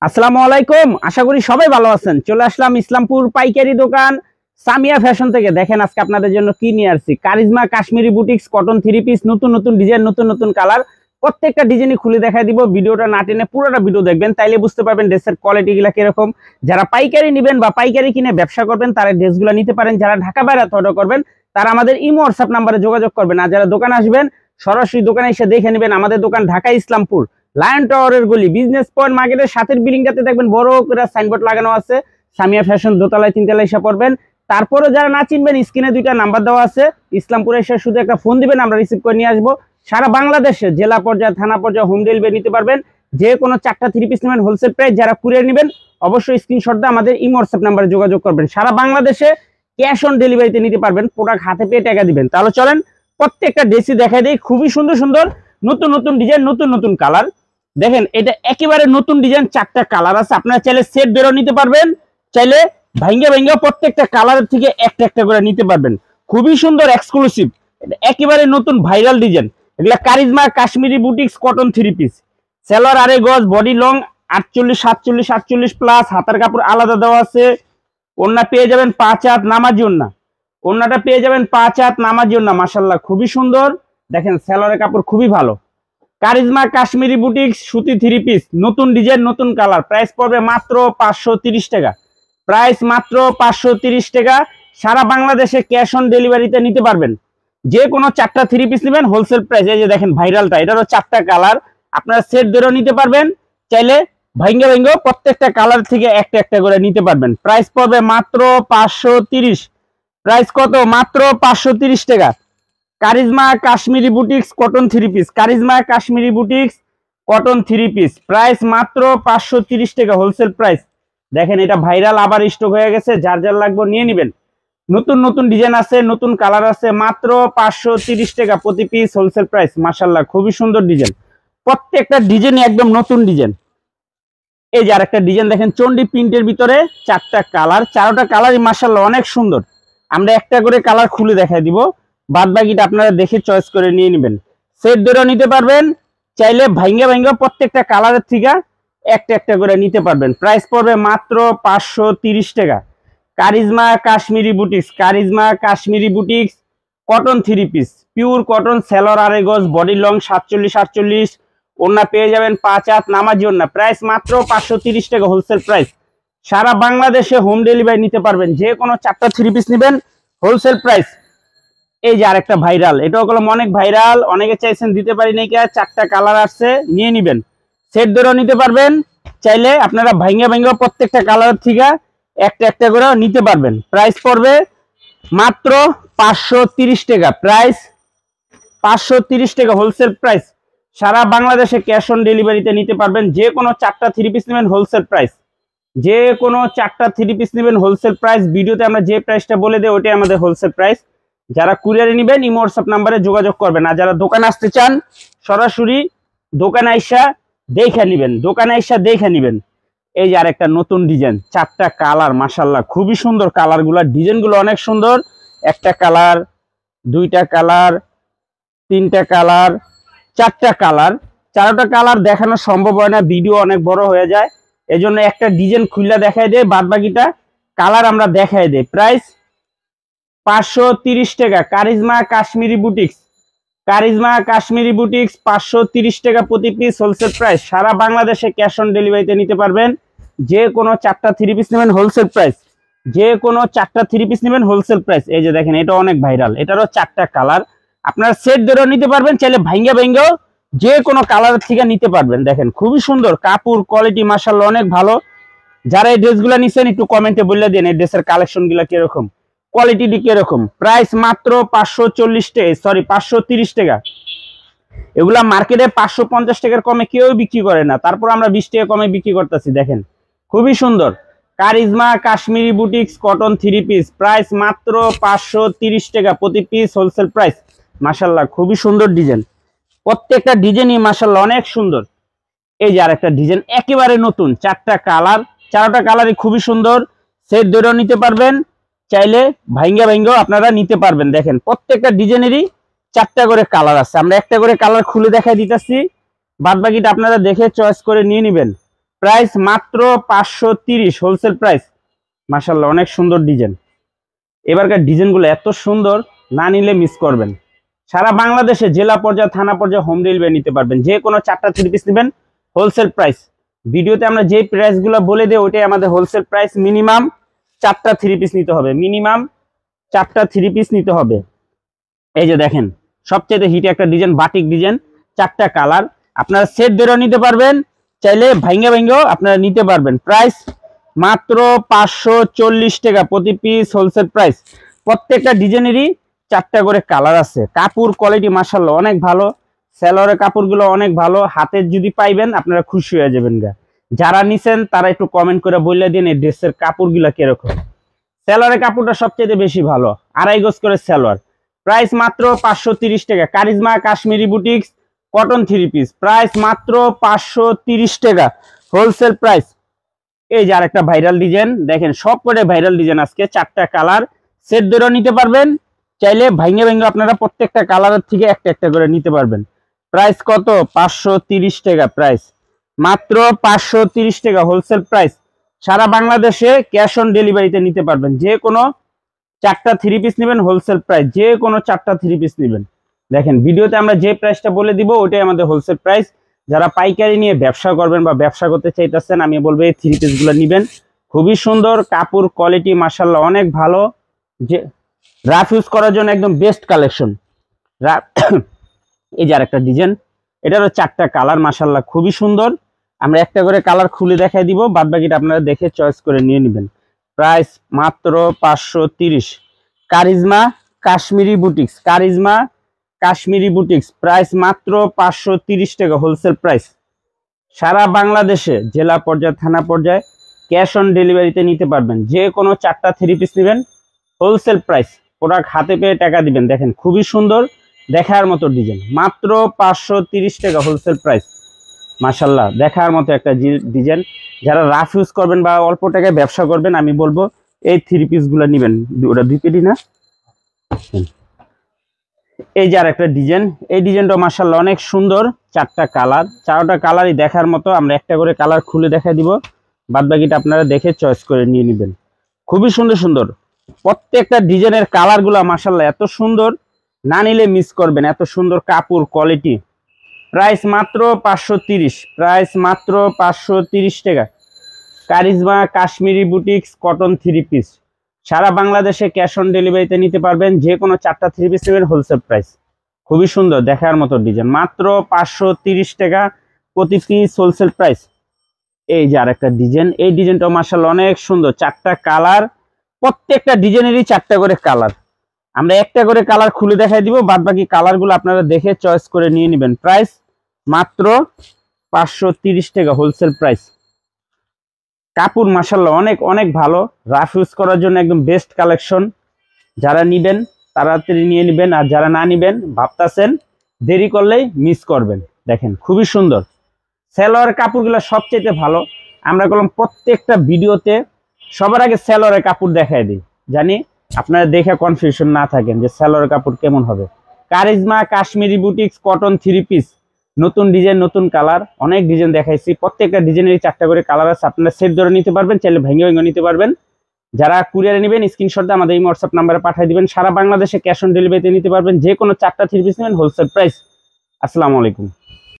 আসসালামু আলাইকুম। আশা করি সবাই ভালো আছেন। চলে আসলাম ইসলামপুর পাইকারি দোকান সামিয়া ফ্যাশন থেকে। দেখেন আজকে আপনাদের জন্য কি নিয়ে আসছি। Charisma Kashmiri boutiques cotton three piece, নতুন নতুন ডিজাইন, নতুন নতুন কালার, প্রত্যেকটা ডিজাইনই খুলে দেখাই দিব। ভিডিওটা না টেনে পুরোটা ভিডিও দেখবেন, তাইলে বুঝতে পারবেন ড্রেসের কোয়ালিটি গুলা কিরকম। যারা পাইকারি নেবেন বা পাইকারি কিনে ব্যবসা করবেন তারা ড্রেসগুলো নিতে পারেন। যারা ঢাকা বাইরে অর্ডার করবেন তারা আমাদের ইমো হোয়াটসঅ্যাপ নাম্বারে যোগাযোগ করবেন। আর যারা দোকানে আসবেন সরাসরি দোকানে এসে দেখে নেবেন। আমাদের দোকান ঢাকা ইসলামপুর লায়ন টাওয়ারের গলি, বিজনেস পয়েন্ট মার্কেটের সাথের বিল্ডিংটাতে দেখবেন বড় করে সাইনবোর্ড লাগানো আছে সামিয়া ফ্যাশন। দোতলায় তিনতলায় এসে পড়বেন। তারপরে যারা না চিনবেন স্ক্রিনে দুইটা নাম্বার দেওয়া আছে, ইসলামপুরে এসে শুধু একটা ফোন দিবেন, আমরা রিসিভ করে নিয়ে আসবো। সারা বাংলাদেশে জেলা পর্যায়ে থানা পর্যায়ে হোম ডেলিভারি নিতে পারবেন। যে কোনো 4টা থ্রি পিস নেবেন হোলসেল প্রাইস। যারা কুরিয়ার নেবেন অবশ্যই স্ক্রিনশট দিয়ে আমাদের ইমো হোয়াটসঅ্যাপ নাম্বারে যোগাযোগ করবেন। সারা বাংলাদেশে ক্যাশ অন ডেলিভারিতে নিতে পারবেন, প্রোডাক্ট হাতে পেয়ে টাকা দিবেন। তাহলে চলেন প্রত্যেকটা ড্রেসই দেখাই দেই। খুবই সুন্দর সুন্দর নতুন নতুন ডিজাইন, নতুন নতুন কালার। দেখেন এটা একেবারে নতুন ডিজাইন, 4টা কালার আছে। আপনারা চাইলে সেট বেরো নিতে পারবেন, চাইলে ভাঙ্গে ভাঙ্গে প্রত্যেকটা কালারের থেকে একটা একটা করে নিতে পারবেন। খুবই সুন্দর এক্সক্লুসিভ, এটা একেবারে নতুন ভাইরাল ডিজাইন। এগুলা Karizma Kashmiri boutiques cotton three piece. Salwar আড়াই গজ, বডি লং 48 47 48 প্লাস। হাতার কাপড় আলাদা দেওয়া আছে। ওড়না পেয়ে যাবেন 5 হাত নামাজি ওড়না। ওড়নাটা পেয়ে যাবেন 5 হাত নামাজি ওড়না। মাশাআল্লাহ খুবই সুন্দর। দেখেন সেলরের কাপড় খুবই ভালো। কারিজমা কাশ্মীরি বুটিক্স সুতি থ্রি পিস, নতুন ডিজাইন, নতুন কালার। প্রাইস পড়বে মাত্র 530 টাকা। প্রাইস মাত্র 530 টাকা। সারা বাংলাদেশে ক্যাশ অন ডেলিভারিতে নিতে পারবেন। যে কোনো 4টা থ্রি পিস নেবেন হোলসেল প্রাইস। এই যে দেখেন ভাইরালটা, এটারও 4টা কালার। আপনারা সেট ধরেও নিতে পারবেন, চাইলে ভাঙ্গে ভাঙ্গে প্রত্যেকটা কালার থেকে একটা একটা করে নিতে পারবেন। প্রাইস পড়বে মাত্র 530। প্রাইস কত? মাত্র 530 টাকা। Karizma Kashmiri boutiques cotton three piece. Charisma Kashmiri boutiques cotton three piece, price মাত্র 530 টাকা হোলসেল প্রাইস। দেখেন এটা ভাইরাল, আবার স্টক হয়ে গেছে। যার যার লাগবে নিয়ে নেবেন। নতুন নতুন ডিজাইন আছে, নতুন কালার আছে। মাত্র 530 টাকা প্রতি পিস হোলসেল প্রাইস। মাশাআল্লাহ খুবই সুন্দর ডিজাইন, প্রত্যেকটা ডিজাইনই একদম নতুন ডিজাইন। এই যে আরেকটা ডিজাইন দেখেন, চন্ডি প্রিন্টের ভিতরে 4টা কালার, 4টা কালারই মাশাআল্লাহ অনেক সুন্দর। আমরা একটা করে কালার খুলে দেখাই দিব, বাদ বাকিটা আপনারা দেখে চয়েস করে নিয়ে নেবেন। সেট ধরেও নিতে পারবেন, চাইলে ভাঙ্গা ভাঙ্গা প্রত্যেকটা কালারের থেকে একটা একটা করে নিতে পারবেন। প্রাইস পড়বে মাত্র 530 টাকা। Karizma Kashmiri boutiques. Karizma Kashmiri boutiques cotton three piece, pure cotton. Salwar আড়াই গজ, বডি লং 47 48। ওড়না পেয়ে যাবেন 5 হাত নামাজি ওড়না। প্রাইস মাত্র 530 টাকা হোলসেল প্রাইস। সারা বাংলাদেশে হোম ডেলিভারি নিতে পারবেন। যে কোনো 4টা থ্রি পিস নেবেন হোলসেল প্রাইস। এই যে আরেকটা ভাইরাল, এটাও কলম অনেক ভাইরাল, অনেকে চাইছেন দিতে পারি নাকি। 4টা কালার আসছে, নিয়ে নিবেন। সেট ধরেও নিতে পারবেন, চাইলে আপনারা ভাঙ্গা ভাঙ্গা প্রত্যেকটা কালার থেকে একটা একটা করে নিতে পারবেন। প্রাইস পড়বে মাত্র 530 টাকা। প্রাইস 530 টাকা হোলসেল প্রাইস। সারা বাংলাদেশে ক্যাশ অন ডেলিভারিতে নিতে পারবেন। যে কোনো 4টা থ্রি পিস নেবেন হোলসেল প্রাইস। যে কোনো 4টা থ্রি পিস নেবেন হোলসেল প্রাইস। ভিডিওতে আমরা যে প্রাইসটা বলে দেই ওটাই আমাদের হোলসেল প্রাইস। যারা কুরিয়ারে নেবেন ইমো হোয়াটসঅ্যাপ নাম্বারে যোগাযোগ করবেন। আর যারা দোকানে আসতে চান সরাসরি দোকানে আইসা দেখে নেবেন, দোকানে আইসা দেখে নেবেন। এই যে আরেকটা নতুন ডিজাইন, 4টা কালার। মাশাআল্লাহ খুবই সুন্দর কালারগুলো, ডিজাইনগুলো অনেক সুন্দর। একটা কালার, 2টা কালার, 3টা কালার, 4টা কালার। 4টা কালার দেখানো সম্ভব হয় না, ভিডিও অনেক বড় হয়ে যায়। এজন্য একটা ডিজাইন খুলে দেখাই দেয়, বাদ বাকিটা কালার আমরা দেখাই দেই। প্রাইস 530 টাকা। কারিজমা কাশ্মীরি বুটিক্স। কারিজমা কাশ্মীরি বুটিক্স 530 টাকা প্রতি পিস হোলসেল প্রাইস। সারা বাংলাদেশে ক্যাশ অন ডেলিভারিতে নিতে পারবেন। যে কোনো 4টা থ্রি পিস নেবেন হোলসেল প্রাইস। যে কোনো 4টা থ্রি পিস নেবেন হোলসেল প্রাইস। এই যে দেখেন এটা অনেক ভাইরাল, এটারও 4টা কালার। আপনারা সেট ধরেও নিতে পারবেন, চাইলে ভাঙ্গা ভাঙ্গাও যে কোনো কালারের থেকে নিতে পারবেন। দেখেন খুবই সুন্দর কাপড় কোয়ালিটি মাশাআল্লাহ অনেক ভালো। যারা এই ড্রেসগুলো নিচ্ছেন একটু কমেন্টে বলে দেন এই ড্রেসের কালেকশন গুলা কিরকম, কোয়ালিটি কিরকম। প্রাইস মাত্র 540 টাকা, সরি 530 টাকা। এগুলা মার্কেটে 550 টাকার কমে কেউ বিক্রি করে না, তারপর আমরা 20 টাকা কমে বিক্রি করতেছি। দেখেন খুবই সুন্দর charisma Kashmiri boutiques cotton three piece, price মাত্র 530 টাকা প্রতি পিস হোলসেল প্রাইস। মাশাআল্লাহ খুবই সুন্দর ডিজাইন, প্রত্যেকটা ডিজাইনই মাশাআল্লাহ অনেক সুন্দর। এই যে আরেকটা ডিজাইন একেবারে নতুন, 4টা কালার, 4টা কালারই খুবই সুন্দর। সেট ধরেও নিতে পারবেন, চাইলে ভাঙ্গা ভাঙ্গাও আপনারা নিতে পারবেন। দেখেন প্রত্যেকটা ডিজাইনেরই 4টা করে কালার আছে। আমরা একটা করে কালার খুলে দেখাই দিতেছি, বাদ বাকিটা আপনারা দেখে চয়েস করে নিয়ে নেবেন। প্রাইস মাত্র 530 হোলসেল প্রাইস। মাশাআল্লাহ অনেক সুন্দর ডিজাইন, এবারকার ডিজাইনগুলো এত সুন্দর, না নিলে মিস করবেন। সারা বাংলাদেশে জেলা পর্যায়ে থানা পর্যায়ে হোম ডেলিভারি নিতে পারবেন। যে কোনো 4টা 3 পিস নেবেন হোলসেল প্রাইস। ভিডিওতে আমরা যে প্রাইসগুলো বলে দিই ওইটাই আমাদের হোলসেল প্রাইস। মিনিমাম 4টা 3 পিস নিতে হবে, মিনিমাম 4টা 3 পিস নিতে হবে। এই যে দেখেন সবচেয়ে হিট একটা ডিজাইন, বাটিক ডিজাইন, 4টা কালার। আপনারা সেট ধরেও নিতে পারবেন, চাইলে ভাঙ্গেও আপনারা নিতে পারবেন। প্রাইস মাত্র 540 টাকা প্রতি পিস হোলসেল প্রাইস। প্রত্যেকটা ডিজাইনেরই 4টা করে কালার আছে। কাপড় কোয়ালিটি মাশাআল্লাহ অনেক ভালো, সেলরের কাপড়গুলো অনেক ভালো। হাতের যদি পাইবেন আপনারা খুশি হয়ে যাবেন গা। যারা নিছেন তারা একটু কমেন্ট করে বলে দিন এই ড্রেসের কাপড়গুলো কিরকম। সেলরের কাপড়টা সবচেয়ে বেশি ভালো, 2.5 গজ করে সেলর। প্রাইস মাত্র 530 টাকা। Karizma Kashmiri boutiques cotton 3 piece, price মাত্র 530 টাকা হোলসেল প্রাইস। এই যে আরেকটা ভাইরাল ডিজাইন দেখেন, সব করে ভাইরাল ডিজাইন আজকে। 4টা কালার, সেট ধরেও নিতে পারবেন, চাইলে ভাঙে আপনারা প্রত্যেকটা কালারের থেকে একটা একটা করে নিতে পারবেন। প্রাইস কত? 530 টাকা প্রাইস, মাত্র 530 টাকা হোলসেল প্রাইস। সারা বাংলাদেশে ক্যাশ অন ডেলিভারিতে নিতে পারবেন। যে কোনো 4টা 3 পিস নেবেন হোলসেল প্রাইস, যে কোনো 4টা 3 পিস নেবেন। দেখেন ভিডিওতে আমরা যে প্রাইসটা বলে দিব ওইটাই আমাদের হোলসেল প্রাইস। যারা পাইকারি নিয়ে ব্যবসা করবেন বা ব্যবসা করতে চাইতেছেন, আমি বলবো এই 3 পিসগুলো নেবেন। খুবই সুন্দর, কাপড় কোয়ালিটি মাশাআল্লাহ অনেক ভালো, যে রাফ ইউজ করার জন্য একদম বেস্ট কালেকশন। এই যে আরেকটা ডিজাইন, এটারও 4টা কালার মাশাআল্লাহ খুবই সুন্দর। আমরা একটা করে কালার খুলে দেখাই দিব, বাদ বাকিটা আপনারা দেখে চয়েস করে নিয়ে নেবেন। প্রাইস মাত্র 530। Charisma Kashmiri boutiques, Karizma Kashmiri boutiques, price মাত্র 530 টাকা হোলসেল প্রাইস। সারা বাংলাদেশে জেলা পর্যায়ে থানা পর্যায়ে ক্যাশ অন ডেলিভারিতে নিতে পারবেন। যে কোনো 4টা 3 পিস নেবেন হোলসেল প্রাইস, প্রোডাক্ট হাতে পেয়ে টাকা দিবেন। দেখেন খুবই সুন্দর, দেখার মতো ডিজাইন, মাত্র 530 টাকা হোলসেল প্রাইস। মাশাআল্লাহ দেখার মতো একটা ডিজাইন। যারা রাফ ইউজ করবেন বা অল্প টাকায় ব্যবসা করবেন, আমি বলবো এই 3 পিসগুলো নেবেন। ওটা 2 পেটি না। এই যে আরেকটা ডিজাইন, এই ডিজাইনটা মাশাআল্লাহ অনেক সুন্দর। 4টা কালার, 4টা কালারই দেখার মতো। আমরা একটা করে কালার খুলে দেখা দিব, বাদ বাকিটা আপনারা দেখে চয়েস করে নিয়ে নেবেন। খুবই সুন্দর সুন্দর প্রত্যেকটা ডিজাইনের কালারগুলো মাশাআল্লাহ এত সুন্দর, না নিলে মিস করবেন। এত সুন্দর কাপড় কোয়ালিটি। প্রাইস মাত্র 530, প্রাইস মাত্র 530 টাকা। Karizma Kashmiri boutiques cotton 3 piece, সারা বাংলাদেশে ক্যাশ অন ডেলিভারিতে নিতে পারবেন। যে কোনো 4টা 3 পিস নেবেন হোলসেল প্রাইস। খুবই সুন্দর, দেখার মতো ডিজাইন, মাত্র 530 টাকা প্রতি পিস হোলসেল প্রাইস। এই যে আরেকটা ডিজাইন, এই ডিজাইনটাও মাশাআল্লাহ অনেক সুন্দর। 4টা কালার, প্রত্যেকটা ডিজাইনেরই 4টা করে কালার। আমরা একটা করে কালার খুলে দেখাই দিব, বাদ বাকি কালারগুলো আপনারা দেখে চয়েস করে নিয়ে নেবেন। প্রাইস মাত্র 530 টাকা হোলসেল প্রাইস। কাপড় মাশাআল্লাহ অনেক অনেক ভালো, রাফ ইউজ করার জন্য একদম বেস্ট কালেকশন। যারা নিবেন তাড়াতাড়ি নিয়ে নেবেন, আর যারা না নিবেন ভাবতাছেন দেরি করলেই মিস করবেন। দেখেন খুবই সুন্দর, সেলোয়ার কাপড়গুলো সবচেয়ে ভালো। আমরা বললাম প্রত্যেকটা ভিডিওতে সবার আগে সেলোয়ারের কাপড় দেখাই দিই, জানি আপনারা দেখে কনফিউশন না থাকেন যে সেলোয়ারের কাপড় কেমন হবে। Charisma Kashmiri boutiques cotton 3 piece, নতুন ডিজাইন নতুন কালার, অনেক ডিজাইন দেখাইছি। প্রত্যেকটা ডিজাইনেরই 4টা করে কালার আছে। আপনারা সেট ধরে নিতে পারবেন, চাইলে ভেঙে নিতে পারবেন। যারা কুরিয়ারে নেবেন স্ক্রিনশট দিয়ে আমাদের এই হোয়াটসঅ্যাপ নাম্বারে পাঠিয়ে দিবেন। সারা বাংলাদেশে ক্যাশ অন ডেলিভারিতে নিতে পারবেন। যে কোনো 4টা 3 পিস নেবেন হোলসেল প্রাইস। আসসালামু আলাইকুম।